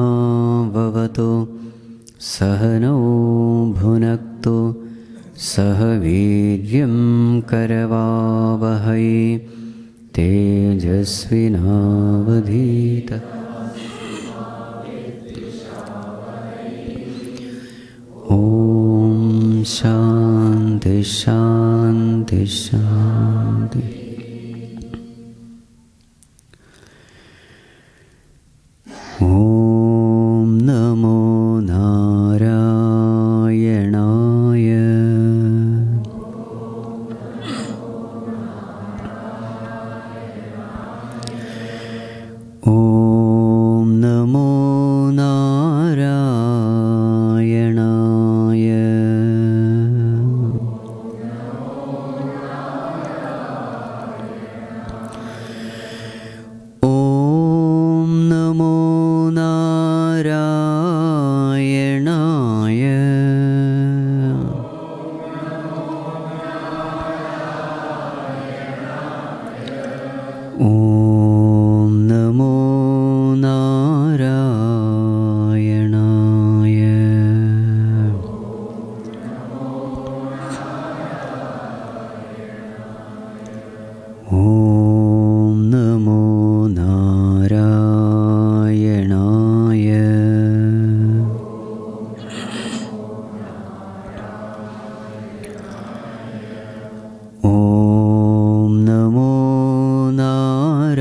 सहनाववतु सहनौ भुनक्तु सह वीर्यं करवावहै तेजस्विनावधीतमस्तु ॐ शान्ति शान्ति शान्ति। ॐ नमो नारायणाय। ॐ नमो नारायणाय। ॐ नमो नारायणाय। ॐ नमो नारायणाय। ॐ नमो नारायणाय। ॐ नमो नारायणाय।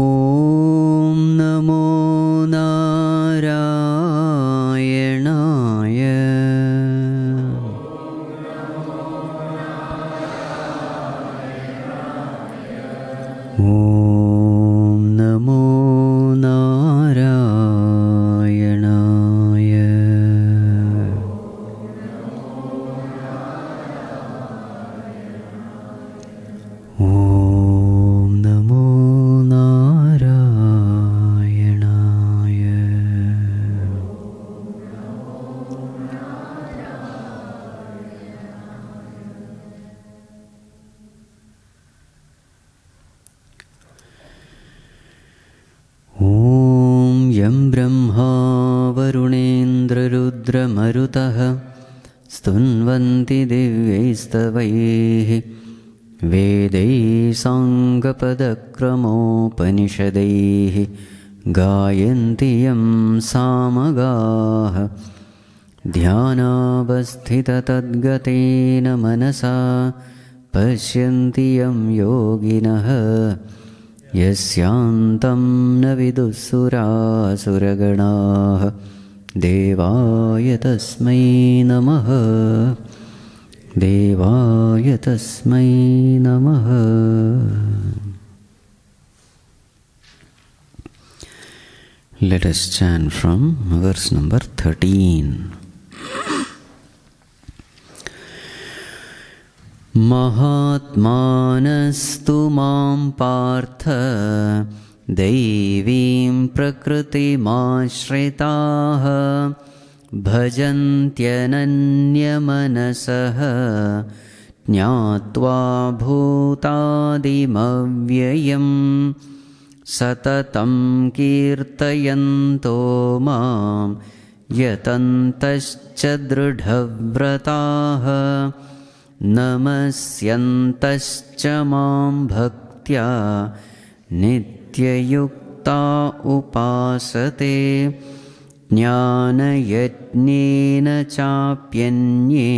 ॐ नमो नारायणाय। ॐ नमो नारायणाय। ॐ नमो नारायणाय। ॐ यं ब्रह्मा वरुणेन्द्ररुद्रमरुतः स्तुन्वन्ति दिव्यैस्तवैः वेदैः साङ्गपदक्रमोपनिषदैः गायन्ति यं सामगाः ध्यानावस्थिततद्गतेन मनसा पश्यन्ति यं योगिनः यस्यान्तं न विदुःसुरासुरगणाः देवाय तस्मै नमः। देवाय तस्मै नमः। Let us chant from verse number 13. महात्मानस्तु मां पार्थ दैवीं प्रकृतिमाश्रिताः भजन्त्यनन्यमनसः ज्ञात्वा भूतादिमव्ययं सततं कीर्तयन्तो मां यतन्तश्च दृढव्रताः नमस्यन्तश्च मां भक्त्या नित्ययुक्ता उपासते ज्ञानयज्ञेन चाप्यन्ये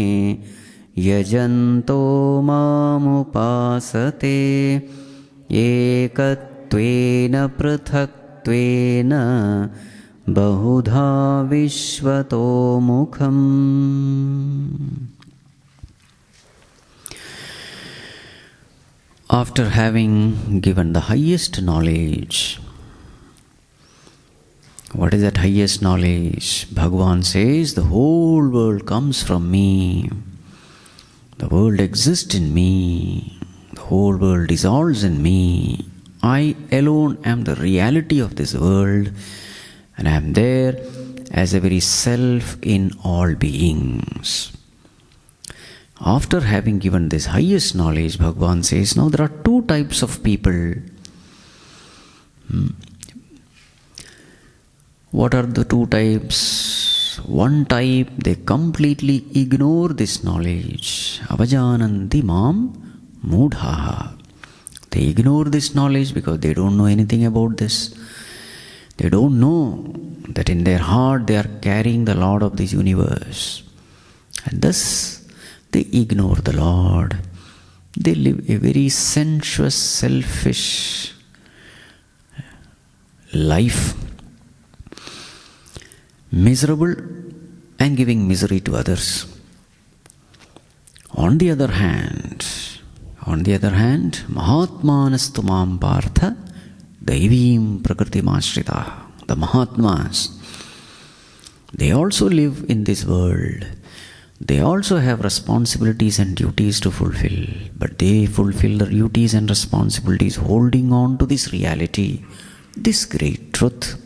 यजन्तो मामुपासते एकत्वेन पृथक्त्वेन बहुधा विश्वतोमुखम्। After having given the highest knowledge, what is that highest knowledge? Bhagavan says, the whole world comes from me. The world exists in me. The whole world dissolves in me. I alone am the reality of this world, and I am there as a very self in all beings. After having given this highest knowledge, Bhagavan says, now there are two types of people. What are the two types? One type, they completely ignore this knowledge. Avajananti mam mudhaha. They ignore this knowledge because they don't know anything about this. They don't know that in their heart they are carrying the Lord of this universe. And thus they ignore the Lord. They live a very sensuous, selfish life. Miserable and giving misery to others. On the other hand, Mahatmanastu mam partha daivim prakritimashritah. The Mahatmas, they also live in this world. They also have responsibilities and duties to fulfill. But they fulfill the duties and responsibilities holding on to this reality, this great truth.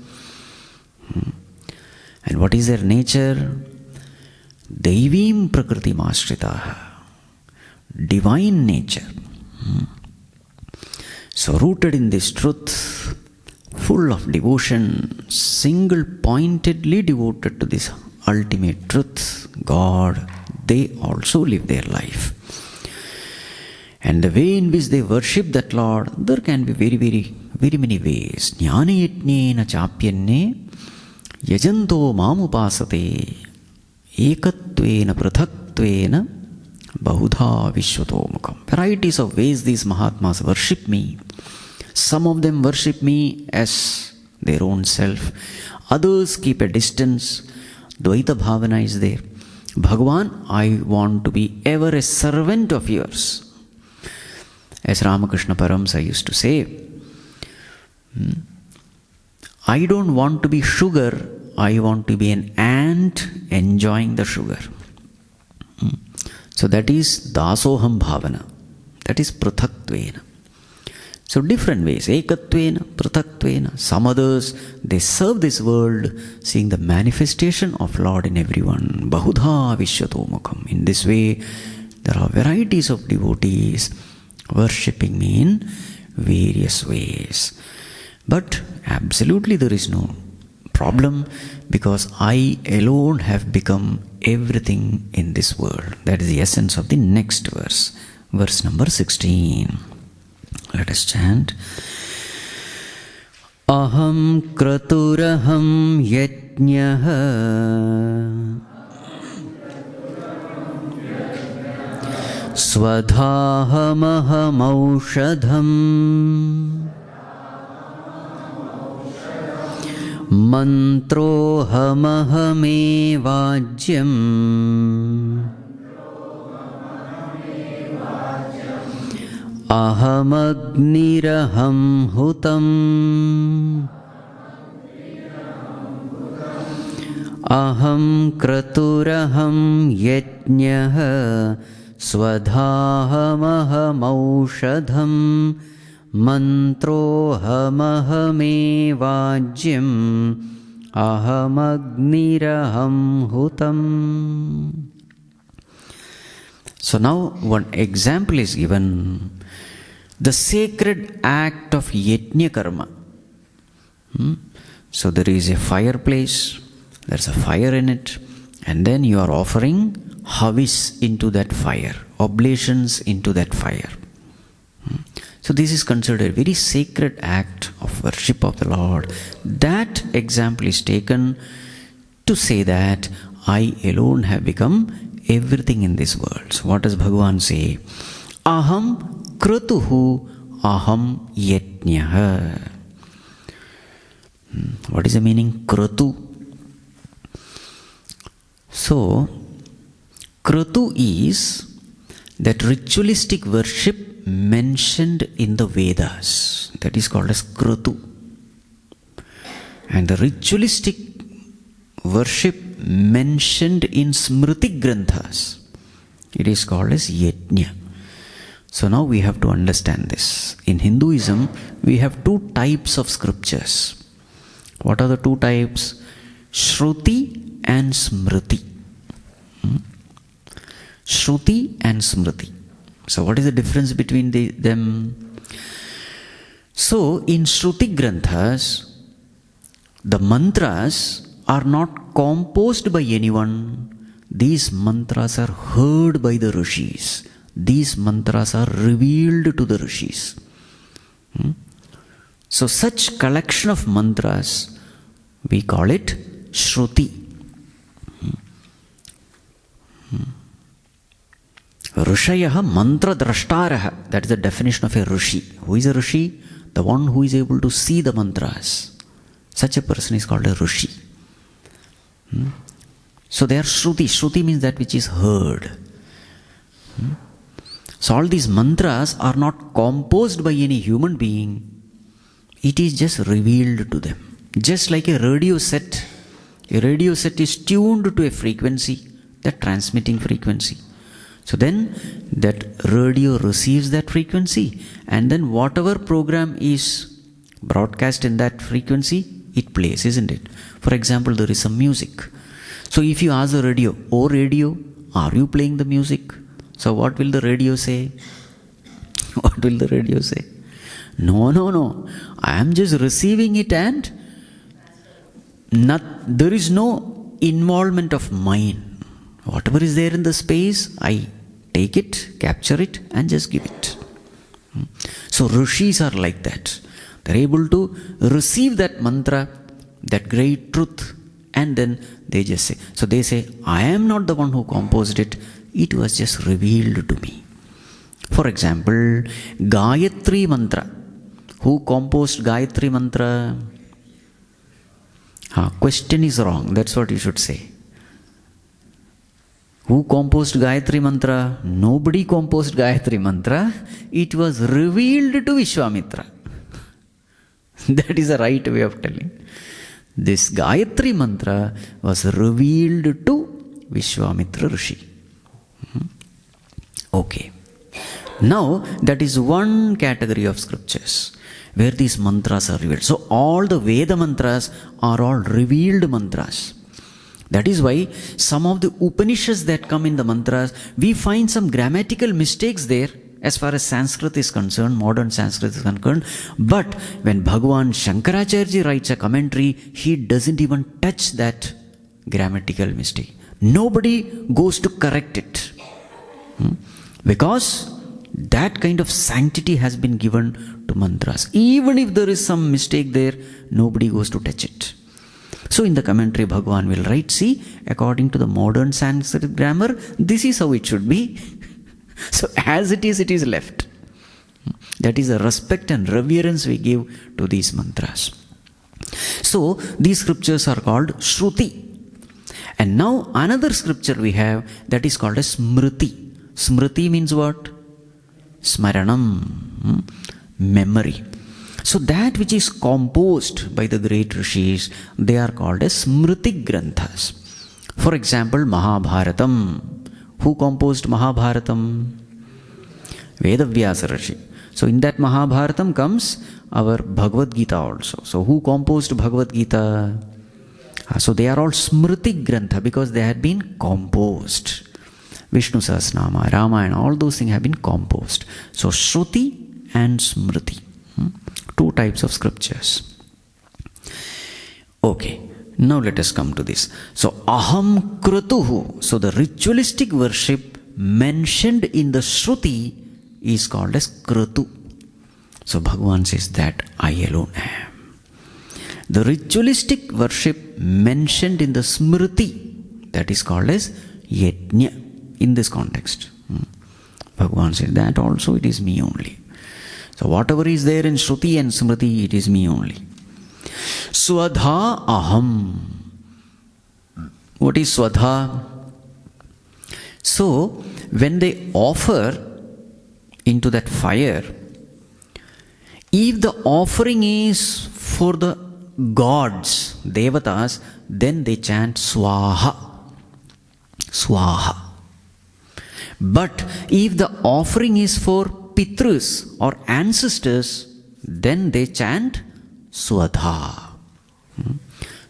And what is their nature? Daivim prakritimashritah. Divine nature. So rooted in this truth, full of devotion, single-pointedly devoted to this ultimate truth, God, they also live their life. And the way in which they worship that Lord, there can be very many ways. Jnana yajnena chapyanne yajanto mamupasate ekatvena prathatvena bahudha vishwatomukam. Varieties of ways these Mahatmas worship me. Some of them worship me as their own self. Others keep a distance. Dvaita Bhavana is there. Bhagavan, I want to be ever a servant of yours. As Ramakrishna Paramsa used to say, I don't want to be sugar, I want to be an ant enjoying the sugar. So that is Dasoham Bhavana. That is Prathatvena. So different ways, Ekatvena, Prathatvena. Some others, they serve this world, seeing the manifestation of Lord in everyone. Bahudha Vishwatomukam. In this way, there are varieties of devotees worshipping me in various ways. But absolutely there is no problem, because I alone have become everything in this world. That is the essence of the next verse. Verse number 16. Let us chant. Aham kraturaham yajnaha swadhahamaham aushadham mantrohamahame Ahamagniraham hutam Aham kraturaham yajnaha swadhahamaham aushadham mantrohamahame vajyam ahamagniraham hutam. So now one example is given. The sacred act of yajna karma. So there is a fireplace, there's a fire in it, and then you are offering havis into that fire, oblations into that fire. So this is considered a very sacred act of worship of the Lord. That example is taken to say that I alone have become everything in this world. So what does Bhagavan say? Aham kratuhu aham yajnaha. What is the meaning kratu? So kratu is that ritualistic worship mentioned in the Vedas. That is called as kratu. And the ritualistic worship mentioned in Smriti Granthas, it is called as yajna. So now we have to understand this. In Hinduism, we have two types of scriptures. What are the two types? Shruti and Smriti. Shruti and Smriti. So what is the difference between them? So in Shruti Granthas, the mantras are not composed by anyone. These mantras are heard by the rishis. These mantras are revealed to the rishis. So such collection of mantras, we call it Shruti. Rishayaha mantra drashtaraha. That is the definition of a rishi. Who is a rishi? The one who is able to see the mantras. Such a person is called a rishi. So they are Shruti. Shruti means that which is heard. So all these mantras are not composed by any human being. It is just revealed to them. Just like a radio set. A radio set is tuned to a frequency, that transmitting frequency. So then that radio receives that frequency, and then whatever program is broadcast in that frequency, it plays, isn't it? For example, there is some music. So if you ask the radio, "Oh radio, are you playing the music?" So what will the radio say? What will the radio say? No. I am just receiving it, and there is no involvement of mine. Whatever is there in the space, I take it, capture it, and just give it. So rishis are like that. They are able to receive that mantra, that great truth, and then they just say. So they say, I am not the one who composed it. It was just revealed to me. For example, Gayatri Mantra. Who composed Gayatri Mantra? Question is wrong. That's what you should say. Who composed Gayatri Mantra? Nobody composed Gayatri Mantra. It was revealed to Vishwamitra. That is the right way of telling. This Gayatri Mantra was revealed to Vishwamitra Rishi. Okay. Now, that is one category of scriptures where these mantras are revealed. So, all the Veda mantras are all revealed mantras. That is why some of the Upanishads that come in the mantras, we find some grammatical mistakes there as far as Sanskrit is concerned, modern Sanskrit is concerned. But when Bhagavan Shankaracharya writes a commentary, he doesn't even touch that grammatical mistake. Nobody goes to correct it. Because that kind of sanctity has been given to mantras. Even if there is some mistake there, nobody goes to touch it. So in the commentary, Bhagavan will write, see, according to the modern Sanskrit grammar, this is how it should be. So as it is left. That is the respect and reverence we give to these mantras. So these scriptures are called Shruti. And now another scripture we have that is called as Smriti. Smriti means what? Smaranam. Memory. So that which is composed by the great rishis, they are called as Smriti Granthas. For example, Mahabharatam. Who composed Mahabharatam? Vedavyasa Rishi. So in that Mahabharatam comes our Bhagavad Gita also. So who composed Bhagavad Gita? So they are all Smriti Grantha because they had been composed. Vishnu Sahasranama, Ramayana, all those things have been composed. So Shruti and Smriti. Two types of scriptures. Okay, now let us come to this. So Aham Kratuhu. So the ritualistic worship mentioned in the Shruti is called as Kratu. So Bhagavan says that I alone am. The ritualistic worship mentioned in the Smriti, that is called as Yajna in this context. Bhagavan said that also it is me only. So whatever is there in Shruti and Smriti, it is me only. Swadha Aham. What is Swadha? So when they offer into that fire, if the offering is for the gods, devatas, then they chant Swaha. Swaha. But if the offering is for Pitrus or ancestors, then they chant Swadha.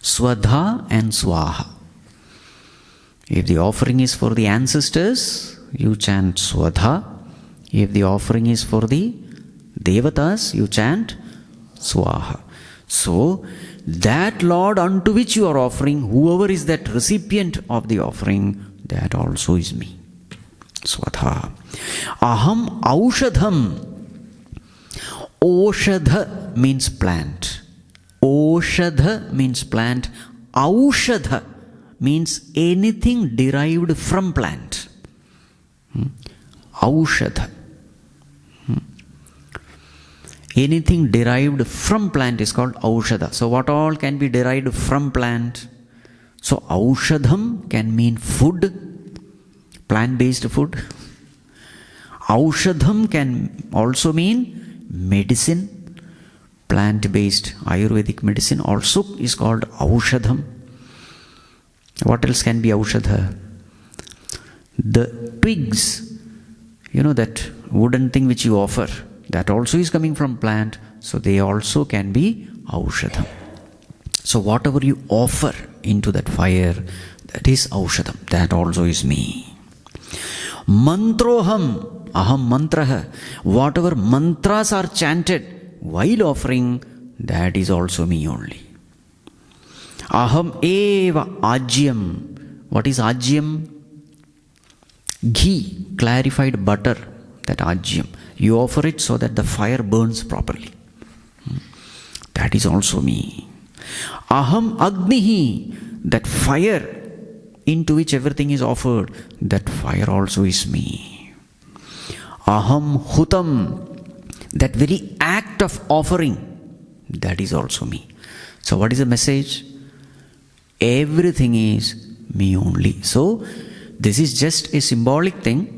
Swadha and Swaha. If the offering is for the ancestors, you chant Swadha. If the offering is for the Devatas, you chant Swaha. So, that Lord unto which you are offering, whoever is that recipient of the offering, that also is me. Swadha. Aham aushadham. Oshadha means plant. Oshadha means plant. Aushadha means anything derived from plant. Aushadha. Anything derived from plant is called aushadha. So what all can be derived from plant? So aushadham can mean food, plant-based food. Aushadham can also mean medicine, plant-based Ayurvedic medicine also is called aushadham. What else can be aushadha? The twigs, that wooden thing which you offer, that also is coming from plant, so they also can be aushadham. So whatever you offer into that fire, that is aushadham, that also is me. Mantroham, aham mantraha, whatever mantras are chanted while offering, that is also me only. Aham eva ajyam. What is ajyam? Ghee, clarified butter, that ajyam. You offer it so that the fire burns properly. That is also me. Aham agnihi, that fire into which everything is offered, that fire also is me. Aham hutam, that very act of offering, that is also me. So what is the message? Everything is me only. So this is just a symbolic thing.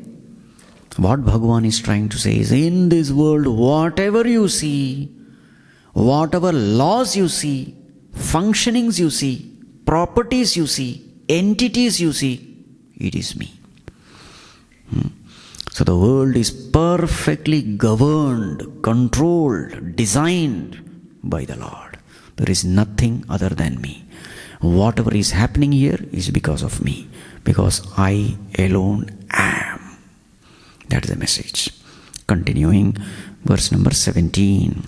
What Bhagavan is trying to say is, in this world, whatever you see, whatever laws you see, functionings you see, properties you see, entities you see, it is me. So the world is perfectly governed, controlled, designed by the Lord. There is nothing other than me. Whatever is happening here is because of me, because I alone am. That is the message. Continuing, verse number 17.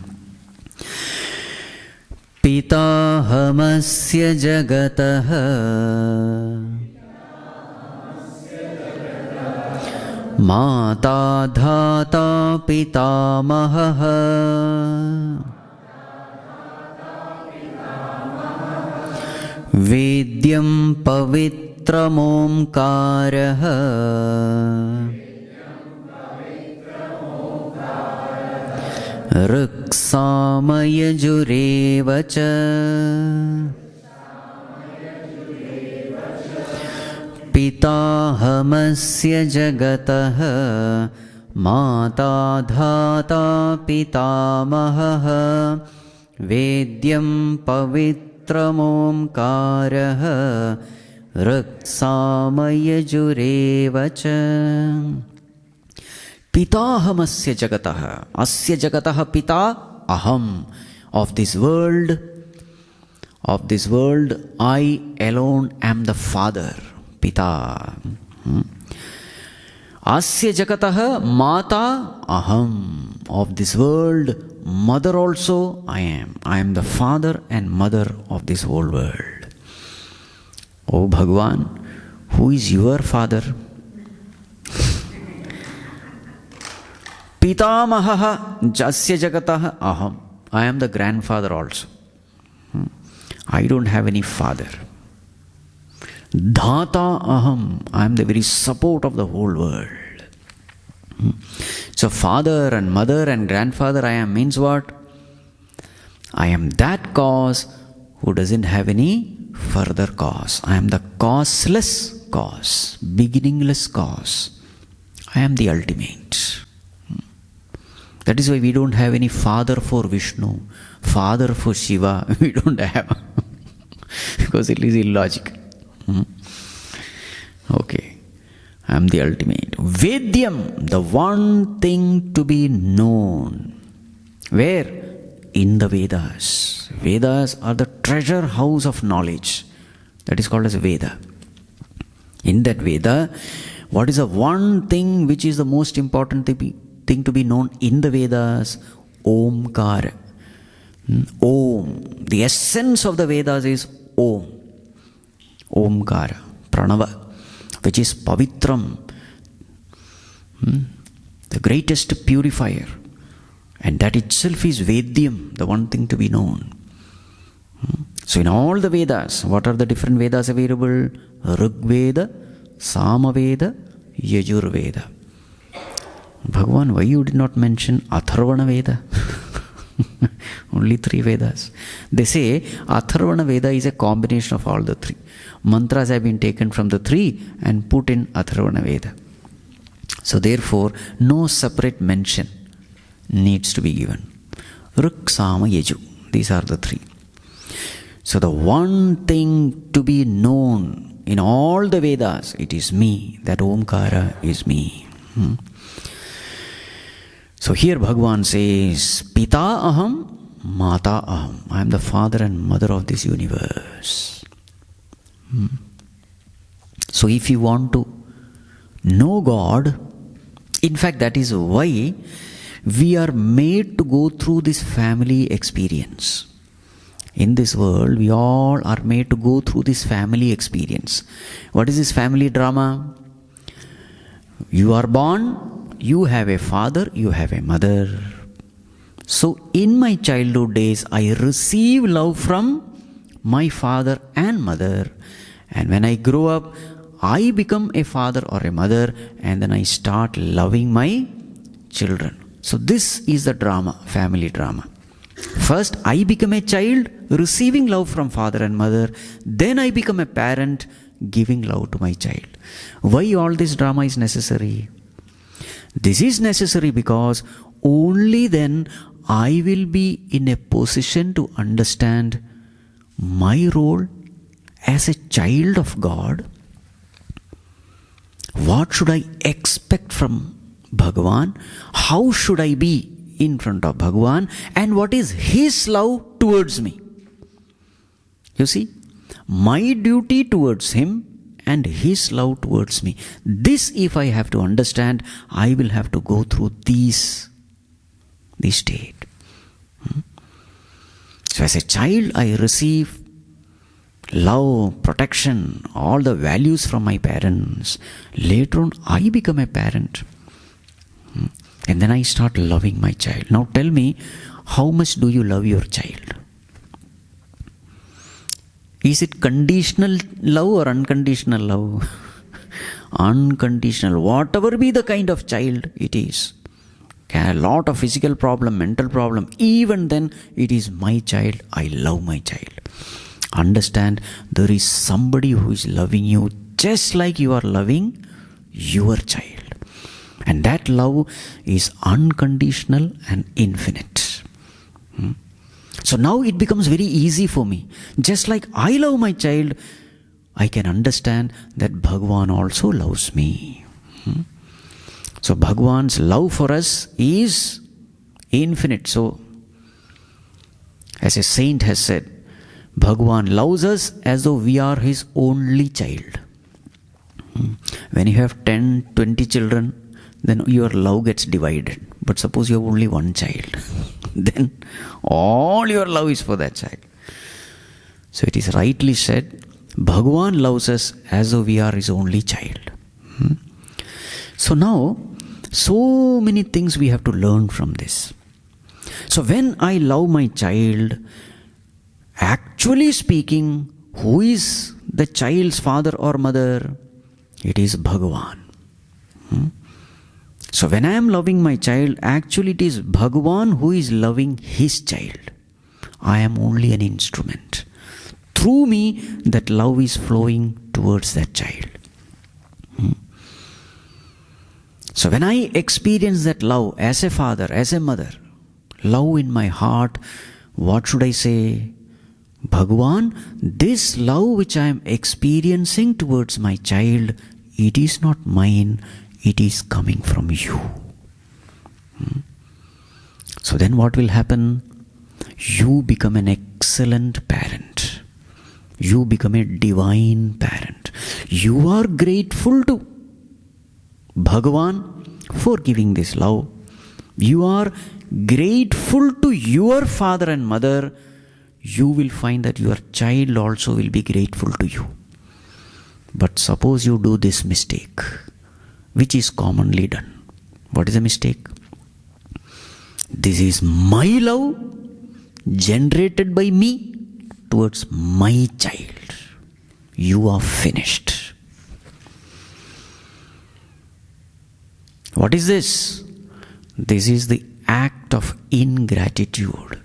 Pitahamasya jagataha Mata dhata pitamaha Vedyam pavitramomkaraha Ruksamayajureva-cha Pitahamasya jagataha Mata dhata pitamaha Vedyam pavitramomkaraha Ruksamayajureva-cha Pitahamasya jagataha. Asya jagataha pita aham. Of this world, I alone am the father. Pita. Asya jagataha mata aham. Of this world, mother also I am. I am the father and mother of this whole world. O Bhagavan, who is your father? Pitamaha jasya jagataha aham. I am the grandfather also. I don't have any father. Dhata aham. I am the very support of the whole world. So father and mother and grandfather I am means what? I am that cause who doesn't have any further cause. I am the causeless cause, beginningless cause. I am the ultimate. That is why we don't have any father for Vishnu, father for Shiva. We don't have. Because it is illogical. Okay. I am the ultimate. Vedyam, the one thing to be known. Where? In the Vedas. Vedas are the treasure house of knowledge. That is called as Veda. In that Veda, What is the one thing which is the most important thing to be known in the Vedas? Omkara. Om. The essence of the Vedas is Om. Omkara. Pranava. Which is Pavitram. The greatest purifier. And that itself is Vedyam, the one thing to be known. So in all the Vedas, what are the different Vedas available? Rig Veda, Samaveda, Yajurveda. Bhagavan, why you did not mention Atharvana Veda? Only 3 Vedas. They say Atharvana Veda is a combination of all the 3. Mantras have been taken from the 3 and put in Atharvana Veda. So therefore, no separate mention needs to be given. Rik, Sama, Yaju. These are the 3. So the one thing to be known in all the Vedas, it is me. That Omkara is me. So here Bhagavan says, Pita aham, Mata aham. I am the father and mother of this universe. So if you want to know God, in fact that is why we are made to go through this family experience. In this world, we all are made to go through this family experience. What is this family drama? You are born, you have a father, you have a mother. So in my childhood days, I receive love from my father and mother. And when I grow up, I become a father or a mother, and then I start loving my children. So this is the drama, family drama. First, I become a child, receiving love from father and mother. Then I become a parent, giving love to my child. Why all this drama is necessary? This is necessary because only then I will be in a position to understand my role as a child of God. What should I expect from Bhagavan? How should I be in front of Bhagavan? And what is His love towards me? You see, my duty towards Him and His love towards me. This, if I have to understand, I will have to go through this state. So as a child, I receive love, protection, all the values from my parents. Later on, I become a parent. And then I start loving my child. Now tell me, how much do you love your child? Is it conditional love or unconditional love? Unconditional. Whatever be the kind of child it is. A lot of physical problem, mental problem. Even then, it is my child. I love my child. Understand, there is somebody who is loving you just like you are loving your child. And that love is unconditional and infinite. So now it becomes very easy for me. Just like I love my child, I can understand that Bhagavan also loves me. So Bhagavan's love for us is infinite. So, as a saint has said, Bhagavan loves us as though we are His only child. When you have 10, 20 children, then your love gets divided. But suppose you have only one child, then all your love is for that child. So it is rightly said, Bhagavan loves us as though we are His only child. So now, so many things we have to learn from this. So when I love my child, actually speaking, who is the child's father or mother? It is Bhagavan. So when I am loving my child, actually it is Bhagavan who is loving his child. I am only an instrument. Through me, that love is flowing towards that child. So when I experience that love as a father, as a mother, love in my heart, what should I say? Bhagavan, this love which I am experiencing towards my child, it is not mine, it is coming from you. So then what will happen? You become an excellent parent. You become a divine parent. You are grateful to Bhagavan for giving this love. You are grateful to your father and mother, you will find that your child also will be grateful to you. But suppose you do this mistake, which is commonly done. What is the mistake? This is my love generated by me towards my child. You are finished. What is this? This is the act of ingratitude.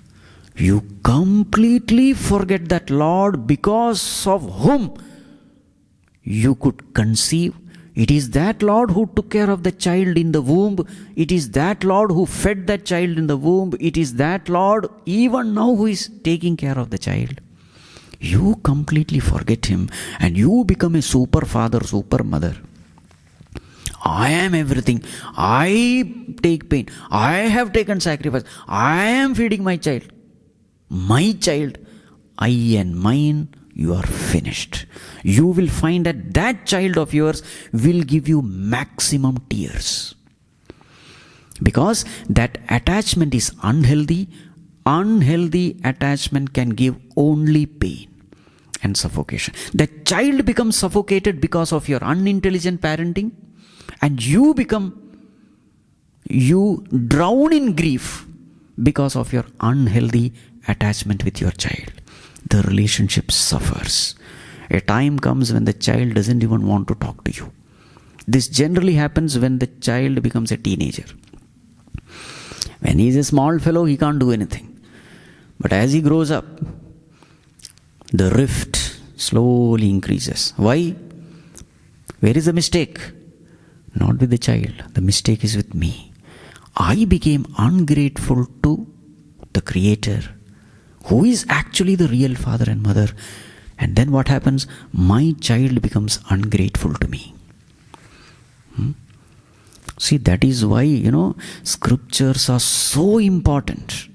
You completely forget that Lord because of whom you could conceive. It is that Lord who took care of the child in the womb. It is that Lord who fed that child in the womb. It is that Lord even now who is taking care of the child. You completely forget Him and you become a super father, super mother. I am everything. I take pain. I have taken sacrifice. I am feeding my child. My child, I and mine, you are finished. You will find that that child of yours will give you maximum tears. Because that attachment is unhealthy. Unhealthy attachment can give only pain and suffocation. The child becomes suffocated because of your unintelligent parenting. And you drown in grief because of your unhealthy attachment with your child. The relationship suffers. A time comes when the child doesn't even want to talk to you. This generally happens when the child becomes a teenager. When he is a small fellow, he can't do anything. But as he grows up, the rift slowly increases. Why? Where is the mistake? Not with the child. The mistake is with me. I became ungrateful to the Creator, who is actually the real father and mother. And then what happens? My child becomes ungrateful to me. See, that is why, scriptures are so important.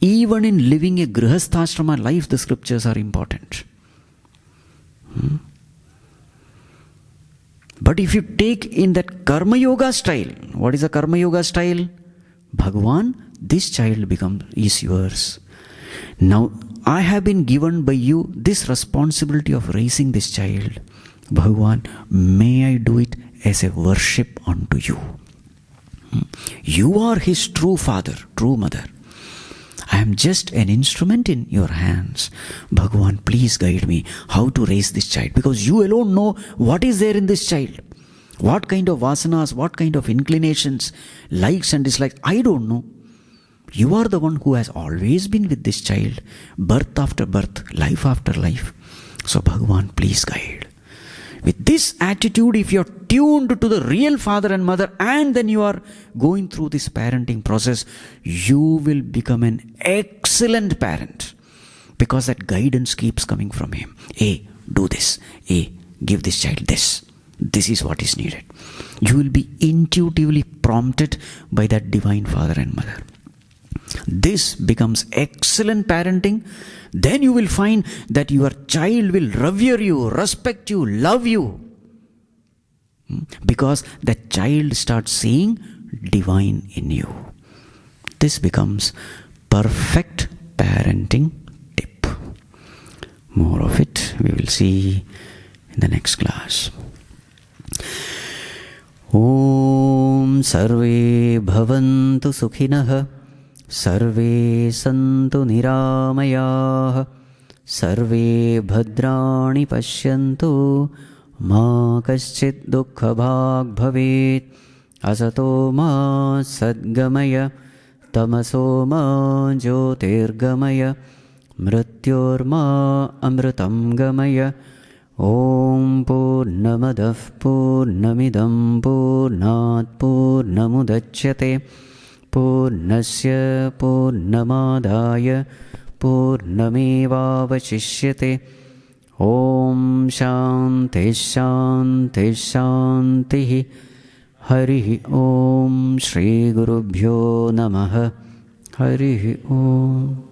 Even in living a grihasthashrama life, the scriptures are important. But if you take in that Karma Yoga style, what is a Karma Yoga style? Bhagavan, this child is yours. Now, I have been given by you this responsibility of raising this child. Bhagavan, may I do it as a worship unto you. You are his true father, true mother. I am just an instrument in your hands. Bhagavan, please guide me how to raise this child. Because you alone know what is there in this child. What kind of vasanas, what kind of inclinations, likes and dislikes, I don't know. You are the one who has always been with this child, birth after birth, life after life. So Bhagavan, please guide. With this attitude, if you are tuned to the real father and mother and then you are going through this parenting process, you will become an excellent parent. Because that guidance keeps coming from him. A, do this. A, give this child this. This is what is needed. You will be intuitively prompted by that divine father and mother. This becomes excellent parenting. Then you will find that your child will revere you, respect you, love you. Because the child starts seeing divine in you. This becomes perfect parenting tip. More of it we will see in the next class. Om Sarve Bhavantu Sukhinah Sarve Santu Niramayah Sarve Bhadrani Pashyantu Ma Kaschit Dukkha Bhag Bhavet Asato Ma Sadgamaya Tamaso Ma Jyotirgamaya Mrityor Ma Amritam Gamaya Om Purnamadav Purnamidam Purnat Purnamudachyate Purnasya Purnamadaya Purnamevavashishyate. Om Shanti Shanti Shanti. Hari Om Shri Gurubhyo Namaha. Hari Om.